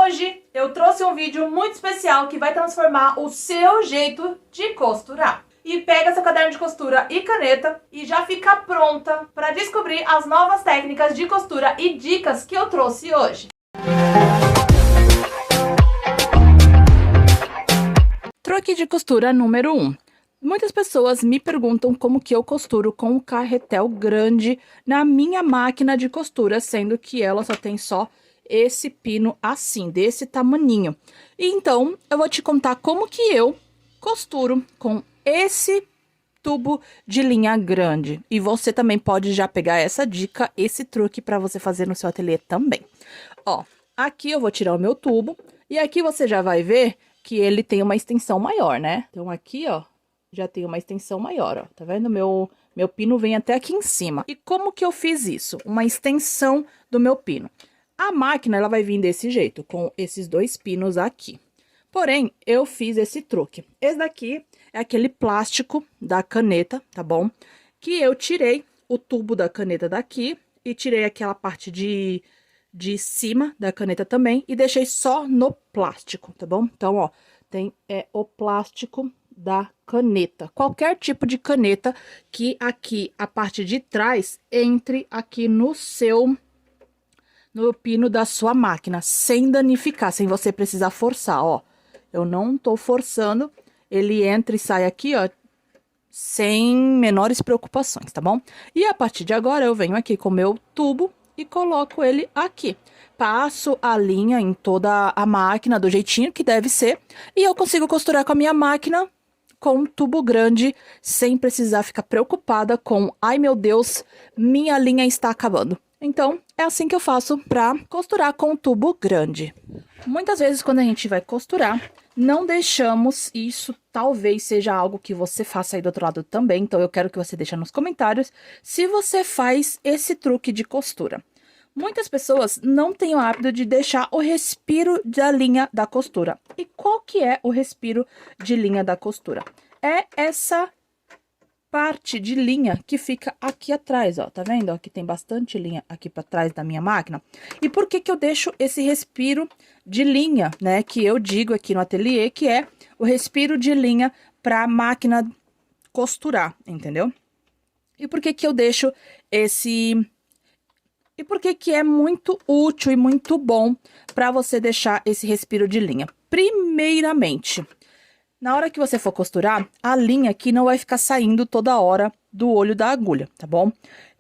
Hoje eu trouxe um vídeo muito especial que vai transformar o seu jeito de costurar. E pega seu caderno de costura e caneta e já fica pronta para descobrir as novas técnicas de costura e dicas que eu trouxe hoje. Truque de costura número 1. Muitas pessoas me perguntam como que eu costuro com um carretel grande na minha máquina de costura, sendo que ela só tem esse pino assim, desse tamaninho. Então, eu vou te contar como que eu costuro com esse tubo de linha grande. E você também pode já pegar essa dica, esse truque para você fazer no seu ateliê também. Ó, aqui eu vou tirar o meu tubo e aqui você já vai ver que ele tem uma extensão maior, né? Então aqui, ó, já tem uma extensão maior, ó. Tá vendo? Meu pino vem até aqui em cima. E como que eu fiz isso? Uma extensão do meu pino. A máquina, ela vai vir desse jeito, com esses dois pinos aqui. Porém, eu fiz esse truque. Esse daqui é aquele plástico da caneta, tá bom? Que eu tirei o tubo da caneta daqui e tirei aquela parte de cima da caneta também e deixei só no plástico, tá bom? Então, ó, tem o plástico da caneta. Qualquer tipo de caneta que aqui a parte de trás entre aqui no pino da sua máquina, sem danificar, sem você precisar forçar, ó. Eu não tô forçando, ele entra e sai aqui, ó, sem menores preocupações, tá bom? E a partir de agora, eu venho aqui com o meu tubo e coloco ele aqui. Passo a linha em toda a máquina, do jeitinho que deve ser, e eu consigo costurar com a minha máquina com um tubo grande, sem precisar ficar preocupada com, ai meu Deus, minha linha está acabando. Então, é assim que eu faço para costurar com um tubo grande. Muitas vezes, quando a gente vai costurar, não deixamos isso, talvez seja algo que você faça aí do outro lado também, então eu quero que você deixe nos comentários se você faz esse truque de costura. Muitas pessoas não têm o hábito de deixar o respiro da linha da costura. E qual que é o respiro de linha da costura? É essa parte de linha que fica aqui atrás, ó, tá vendo? Aqui tem bastante linha aqui para trás da minha máquina. E por que que eu deixo esse respiro de linha, né? Que eu digo aqui no ateliê que é o respiro de linha para a máquina costurar, entendeu? E por que que eu deixo esse... E por que que é muito útil e muito bom para você deixar esse respiro de linha? Primeiramente, na hora que você for costurar, a linha aqui não vai ficar saindo toda hora do olho da agulha, tá bom?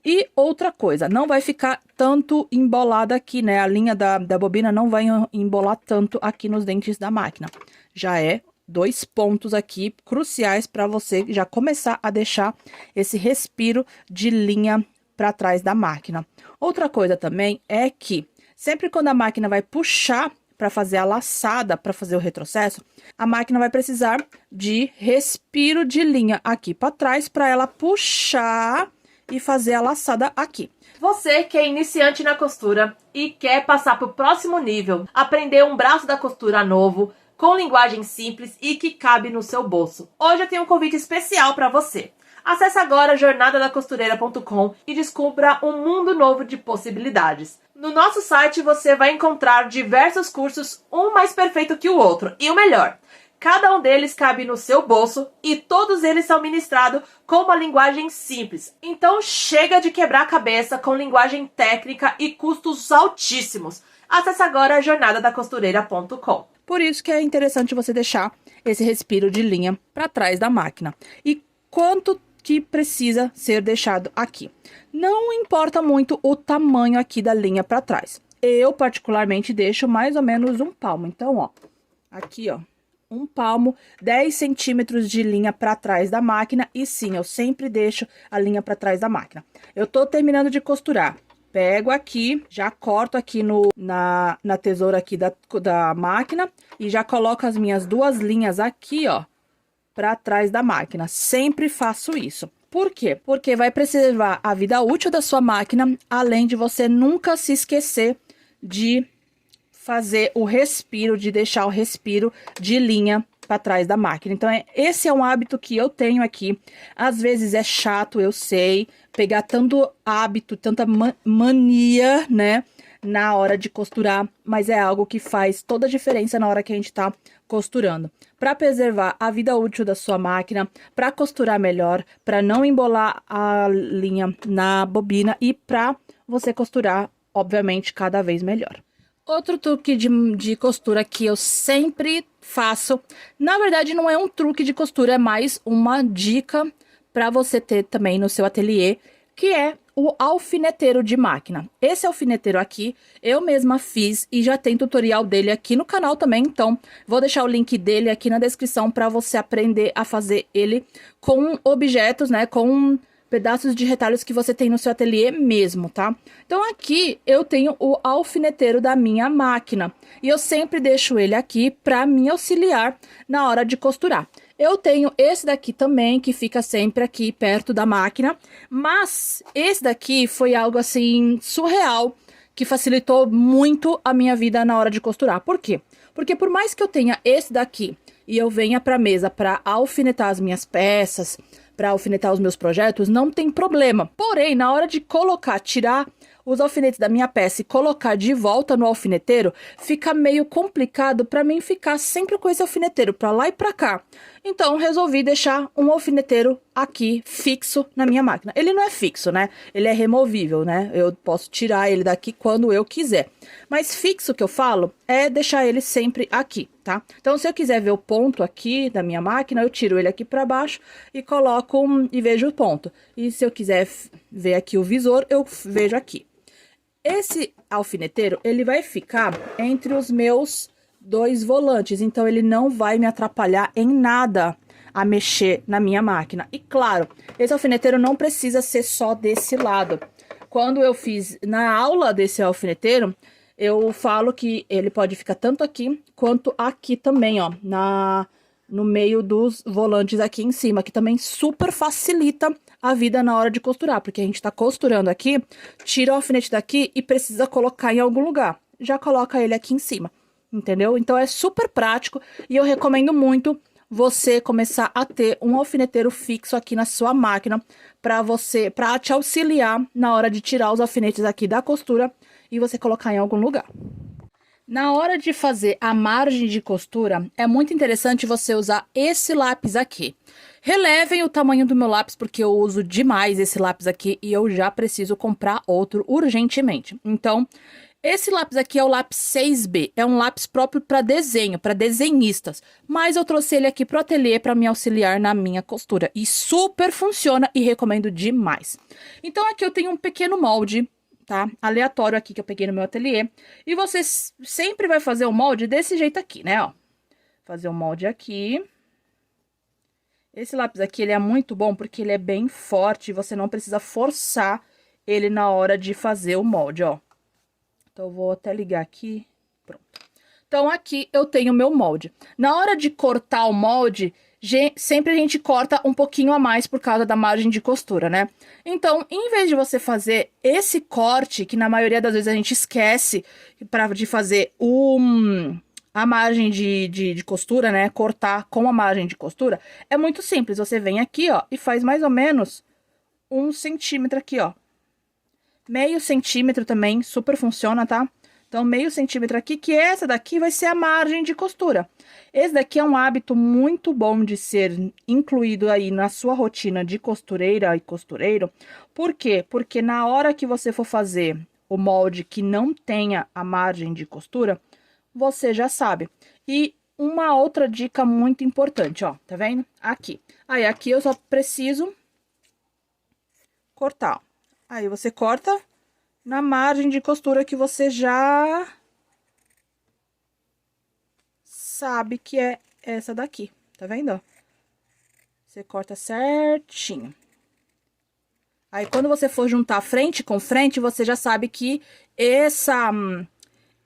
E outra coisa, não vai ficar tanto embolada aqui, né? A linha da bobina não vai embolar tanto aqui nos dentes da máquina. Já é 2 pontos aqui cruciais para você já começar a deixar esse respiro de linha para trás da máquina. Outra coisa também é que sempre quando a máquina vai puxar para fazer a laçada, para fazer o retrocesso, a máquina vai precisar de respiro de linha aqui para trás para ela puxar e fazer a laçada aqui. Você que é iniciante na costura e quer passar para o próximo nível, aprender um braço da costura novo, com linguagem simples e que cabe no seu bolso, hoje eu tenho um convite especial para você. Acesse agora jornadadacostureira.com e descubra um mundo novo de possibilidades. No nosso site você vai encontrar diversos cursos, um mais perfeito que o outro. E o melhor, cada um deles cabe no seu bolso e todos eles são ministrados com uma linguagem simples. Então chega de quebrar a cabeça com linguagem técnica e custos altíssimos. Acesse agora jornadadacostureira.com. Por isso que é interessante você deixar esse respiro de linha para trás da máquina. E quanto que precisa ser deixado aqui. Não importa muito o tamanho aqui da linha para trás. Eu, particularmente, deixo mais ou menos 1 palmo. Então, ó, aqui, ó, 1 palmo, 10 centímetros de linha para trás da máquina. E sim, eu sempre deixo a linha para trás da máquina. Eu tô terminando de costurar. Pego aqui, já corto aqui na tesoura aqui da máquina e já coloco as minhas 2 linhas aqui, ó, para trás da máquina. Sempre faço isso. Por quê? Porque vai preservar a vida útil da sua máquina, além de você nunca se esquecer de fazer o respiro, de deixar o respiro de linha para trás da máquina. Então, esse é um hábito que eu tenho aqui. Às vezes é chato, eu sei, pegar tanto hábito, tanta mania, né? na hora de costurar, mas é algo que faz toda a diferença na hora que a gente tá costurando. Para preservar a vida útil da sua máquina, para costurar melhor, para não embolar a linha na bobina e para você costurar, obviamente, cada vez melhor. Outro truque de costura que eu sempre faço, na verdade não é um truque de costura, é mais uma dica para você ter também no seu ateliê, que é o alfineteiro de máquina. Esse alfineteiro aqui, eu mesma fiz e já tem tutorial dele aqui no canal também, então vou deixar o link dele aqui na descrição para você aprender a fazer ele com objetos, né, com pedaços de retalhos que você tem no seu ateliê mesmo, tá? Então aqui eu tenho o alfineteiro da minha máquina e eu sempre deixo ele aqui para me auxiliar na hora de costurar. Eu tenho esse daqui também, que fica sempre aqui perto da máquina, mas esse daqui foi algo assim surreal, que facilitou muito a minha vida na hora de costurar. Por quê? Porque por mais que eu tenha esse daqui e eu venha para a mesa para alfinetar as minhas peças, para alfinetar os meus projetos, não tem problema. Porém, na hora de colocar, tirar os alfinetes da minha peça e colocar de volta no alfineteiro, fica meio complicado para mim ficar sempre com esse alfineteiro para lá e para cá. Então, resolvi deixar um alfineteiro aqui fixo na minha máquina. Ele não é fixo, né? Ele é removível, né? Eu posso tirar ele daqui quando eu quiser. Mas fixo que eu falo é deixar ele sempre aqui, tá? Então, se eu quiser ver o ponto aqui da minha máquina, eu tiro ele aqui para baixo e coloco e vejo o ponto. E se eu quiser ver aqui o visor, eu vejo aqui. Esse alfineteiro, ele vai ficar entre os meus dois volantes, então ele não vai me atrapalhar em nada a mexer na minha máquina. E claro, esse alfineteiro não precisa ser só desse lado. Quando eu fiz na aula desse alfineteiro, eu falo que ele pode ficar tanto aqui quanto aqui também, ó, no meio dos volantes aqui em cima, que também super facilita a vida na hora de costurar, porque a gente tá costurando aqui, tira o alfinete daqui e precisa colocar em algum lugar. Já coloca ele aqui em cima, entendeu? Então é super prático e eu recomendo muito você começar a ter um alfineteiro fixo aqui na sua máquina para te auxiliar na hora de tirar os alfinetes aqui da costura e você colocar em algum lugar. Na hora de fazer a margem de costura, é muito interessante você usar esse lápis aqui. Relevem o tamanho do meu lápis, porque eu uso demais esse lápis aqui e eu já preciso comprar outro urgentemente. Então, esse lápis aqui é o lápis 6B, é um lápis próprio para desenho, para desenhistas. Mas eu trouxe ele aqui pro ateliê para me auxiliar na minha costura. E super funciona e recomendo demais. Então, aqui eu tenho um pequeno molde, tá? Aleatório aqui que eu peguei no meu ateliê. E você sempre vai fazer o molde desse jeito aqui, né, ó. Fazer o molde aqui. Esse lápis aqui, ele é muito bom porque ele é bem forte e você não precisa forçar ele na hora de fazer o molde, ó. Então, eu vou até ligar aqui. Pronto. Então, aqui eu tenho o meu molde. Na hora de cortar o molde, sempre a gente corta um pouquinho a mais por causa da margem de costura, né? Então, em vez de você fazer esse corte, que na maioria das vezes a gente esquece de fazer a margem de costura, né? Cortar com a margem de costura, é muito simples. Você vem aqui, ó, e faz mais ou menos 1 centímetro aqui, ó. Meio centímetro também, super funciona, tá? Então, meio centímetro aqui, que essa daqui vai ser a margem de costura. Esse daqui é um hábito muito bom de ser incluído aí na sua rotina de costureira e costureiro. Por quê? Porque na hora que você for fazer o molde que não tenha a margem de costura, você já sabe. E uma outra dica muito importante, ó, tá vendo? Aqui. Aí, aqui eu só preciso cortar, ó. Aí, você corta na margem de costura que você já sabe que é essa daqui, tá vendo? Você corta certinho. Aí, quando você for juntar frente com frente, você já sabe que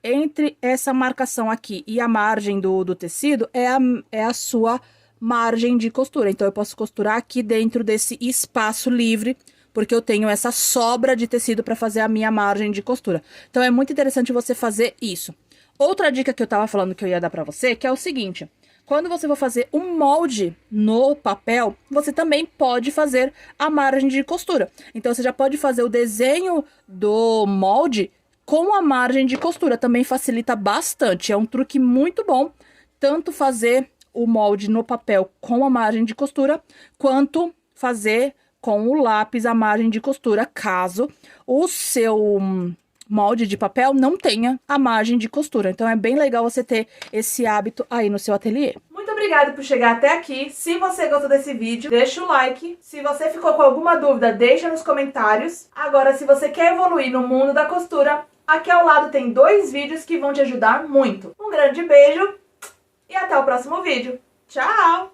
entre essa marcação aqui e a margem do tecido é a sua margem de costura. Então, eu posso costurar aqui dentro desse espaço livre, porque eu tenho essa sobra de tecido para fazer a minha margem de costura. Então, é muito interessante você fazer isso. Outra dica que eu tava falando que eu ia dar pra você, que é o seguinte: quando você for fazer um molde no papel, você também pode fazer a margem de costura. Então, você já pode fazer o desenho do molde com a margem de costura. Também facilita bastante, é um truque muito bom, tanto fazer o molde no papel com a margem de costura, quanto fazer com o lápis a margem de costura, caso o seu molde de papel não tenha a margem de costura. Então, é bem legal você ter esse hábito aí no seu ateliê. Muito obrigada por chegar até aqui. Se você gostou desse vídeo, deixa o like. Se você ficou com alguma dúvida, deixa nos comentários. Agora, se você quer evoluir no mundo da costura, aqui ao lado tem 2 vídeos que vão te ajudar muito. Um grande beijo e até o próximo vídeo. Tchau!